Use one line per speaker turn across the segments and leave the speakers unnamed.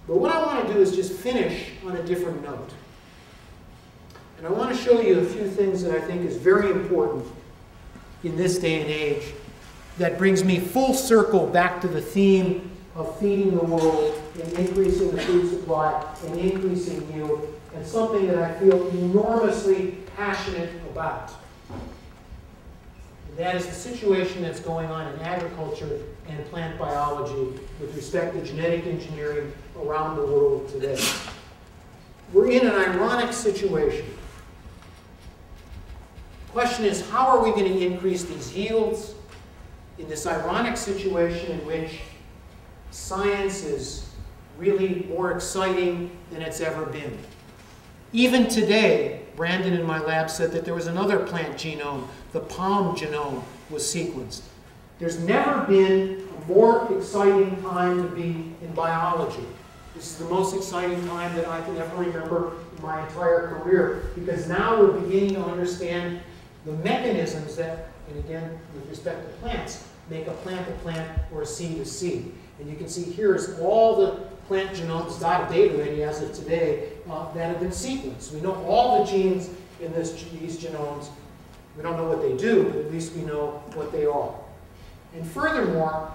But what I want to do is just finish on a different note. And I want to show you a few things that I think is very important in this day and age that brings me full circle back to the theme of feeding the world and increasing the food supply and increasing yield, and something that I feel enormously passionate about. And that is the situation that's going on in agriculture and plant biology with respect to genetic engineering around the world today. We're in an ironic situation. The question is, how are we going to increase these yields in this ironic situation in which science is really more exciting than it's ever been? Even today, Brandon in my lab said that there was another plant genome, the palm genome, was sequenced. There's never been a more exciting time to be in biology. This is the most exciting time that I can ever remember in my entire career, because now we're beginning to understand the mechanisms that, and again, with respect to plants, make a plant or a seed a seed. And you can see here is all the plant genomes, data already as of today, that have been sequenced. We know all the genes in these genomes. We don't know what they do, but at least we know what they are. And furthermore,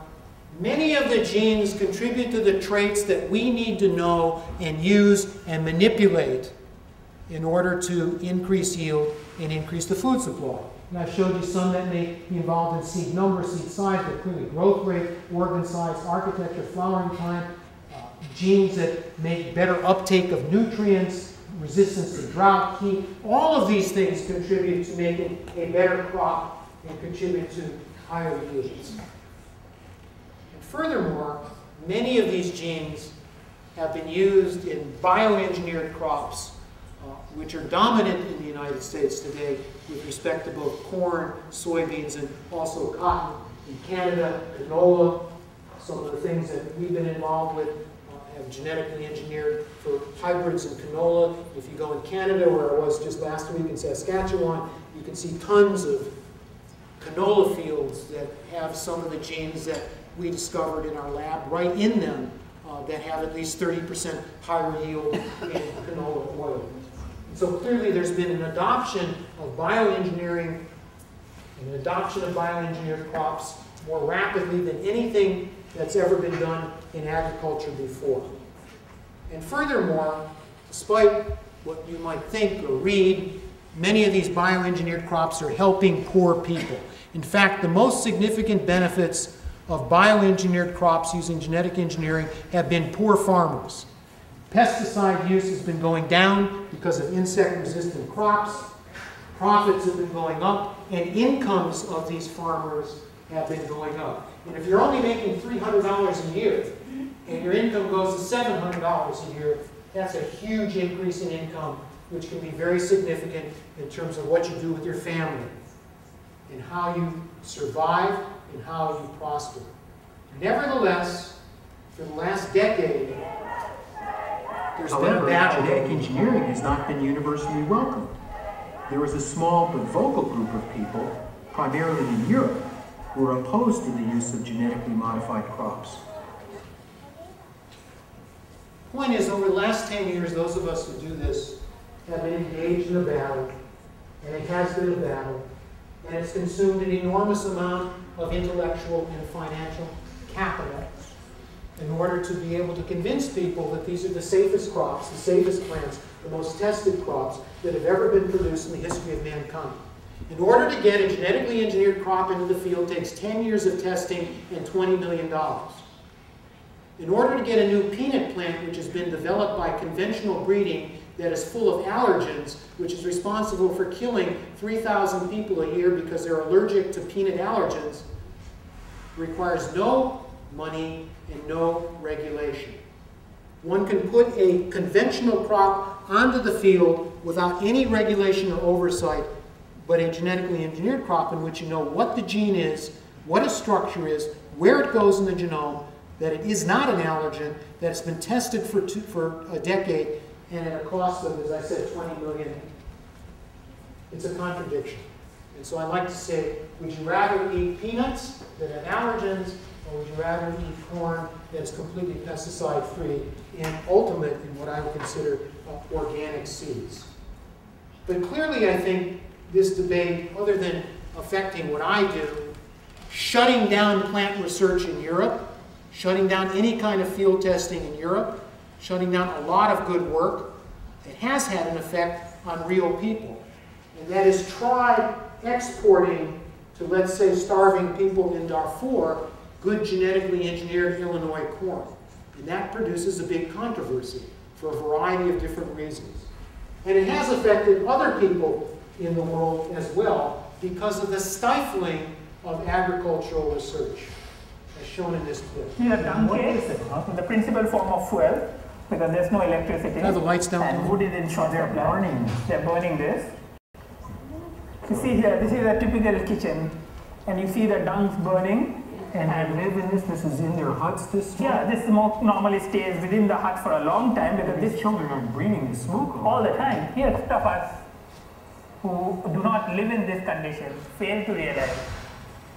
many of the genes contribute to the traits that we need to know and use and manipulate in order to increase yield and increase the food supply. And I've showed you some that may be involved in seed number, seed size, but clearly growth rate, organ size, architecture, flowering time, genes that make better uptake of nutrients, resistance to drought, heat. All of these things contribute to making a better crop and contribute to higher yields. And furthermore, many of these genes have been used in bioengineered crops, which are dominant in the United States today with respect to both corn, soybeans, and also cotton. In Canada, canola, some of the things that we've been involved with have genetically engineered for hybrids in canola. If you go in Canada, where I was just last week in Saskatchewan, you can see tons of canola fields that have some of the genes that we discovered in our lab right in them that have at least 30% higher yield in canola oil. And so clearly there's been an adoption of bioengineering and an adoption of bioengineered crops more rapidly than anything that's ever been done in agriculture before. And furthermore, despite what you might think or read, many of these bioengineered crops are helping poor people. In fact, the most significant benefits of bioengineered crops using genetic engineering have been poor farmers. Pesticide use has been going down because of insect-resistant crops. Profits have been going up, and incomes of these farmers have been going up. And if you're only making $300 a year, and your income goes to $700 a year, that's a huge increase in income, which can be very significant in terms of what you do with your family, and how you survive, and how you prosper. Nevertheless, for the last decade, there's been a battle.
Genetic engineering has not been universally welcomed. There is a small but vocal group of people, primarily in Europe, who are opposed to the use of genetically modified crops.
The point is, over the last 10 years, those of us who do this have been engaged in a battle, and it has been a battle, and it's consumed an enormous amount of intellectual and financial capital in order to be able to convince people that these are the safest crops, the safest plants, the most tested crops that have ever been produced in the history of mankind. In order to get a genetically engineered crop into the field takes 10 years of testing and $20 million. In order to get a new peanut plant, which has been developed by conventional breeding, that is full of allergens, which is responsible for killing 3,000 people a year because they're allergic to peanut allergens, requires no money and no regulation. One can put a conventional crop onto the field without any regulation or oversight, but a genetically engineered crop in which you know what the gene is, what its structure is, where it goes in the genome, that it is not an allergen, that it's been tested for a decade, and at a cost of, as I said, $20 million. It's a contradiction. And so I like to say, would you rather eat peanuts that have allergens, or would you rather eat corn that is completely pesticide-free and ultimate in what I would consider organic seeds. But clearly, I think this debate, other than affecting what I do, shutting down plant research in Europe, shutting down any kind of field testing in Europe, shutting down a lot of good work, it has had an effect on real people. And that is try exporting to, let's say, starving people in Darfur, good genetically engineered Illinois corn. And that produces a big controversy for a variety of different reasons. And it has affected other people in the world as well because of the stifling of agricultural research, as shown in this clip.
Here, dung cakes, the principal form of fuel, because there's no electricity.
Have the lights down.
And wood is in short supply. They're burning this. You see here, this is a typical kitchen, and you see the dungs burning.
And they live in this? This is in their huts, this smoke?
Yeah, this smoke normally stays within the hut for a long time because
these children are breathing the smoke
all the time. Here, most of us who do not live in this condition fail to realize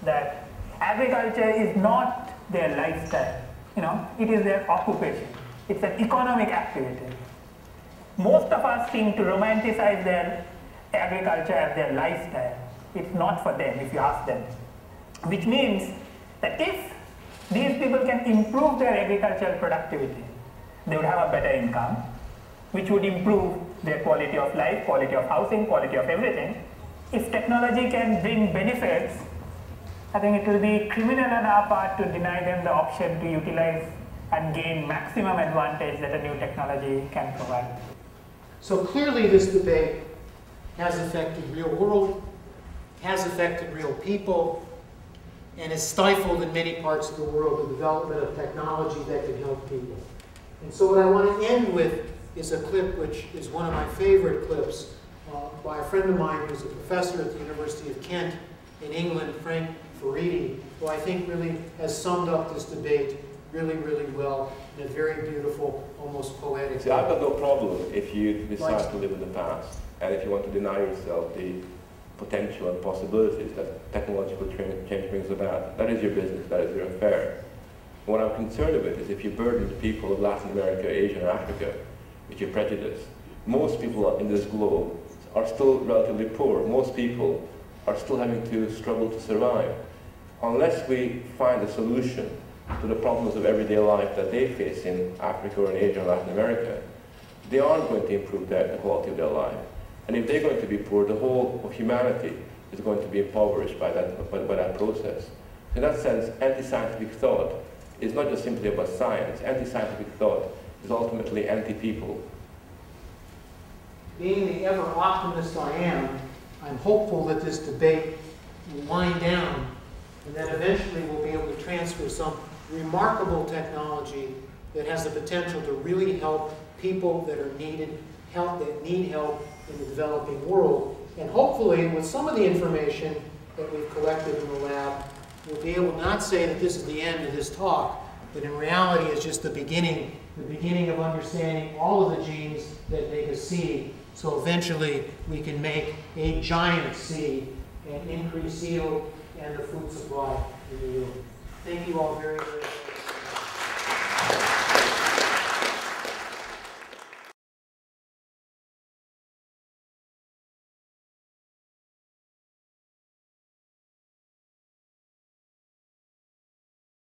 that agriculture is not their lifestyle. You know, it is their occupation. It's an economic activity. Most of us seem to romanticize their agriculture as their lifestyle. It's not for them if you ask them. Which means that if these people can improve their agricultural productivity, they would have a better income, which would improve their quality of life, quality of housing, quality of everything. If technology can bring benefits, I think it will be criminal on our part to deny them the option to utilize and gain maximum advantage that a new technology can provide.
So clearly this debate has affected real world, has affected real people, and has stifled in many parts of the world the development of technology that can help people. And so what I want to end with is a clip which is one of my favorite clips by a friend of mine who's a professor at the University of Kent in England, Frank Furedi, who I think really has summed up this debate really, really well in a very beautiful, almost poetic
See, I've got no problem if you decide to live in the past and if you want to deny yourself the potential and possibilities that technological change brings about. That is your business, that is your affair. What I'm concerned with is if you burden the people of Latin America, Asia, or Africa with your prejudice. Most people in this globe are still relatively poor. Most people are still having to struggle to survive. Unless we find a solution to the problems of everyday life that they face in Africa or in Asia or Latin America, they aren't going to improve the quality of their life. And if they're going to be poor, the whole of humanity is going to be impoverished by that process. In that sense, anti-scientific thought is not just simply about science. Anti-scientific thought is ultimately anti-people.
Being the ever optimist I am, I'm hopeful that this debate will wind down and that eventually we'll be able to transfer some remarkable technology that has the potential to really help people that are needed, that need help in the developing world. And hopefully, with some of the information that we've collected in the lab, we'll be able to not say that this is the end of this talk, but in reality it's just the beginning of understanding all of the genes that make a seed. So eventually we can make a giant seed and increase yield and the food supply in the yield. Thank you all very, very much.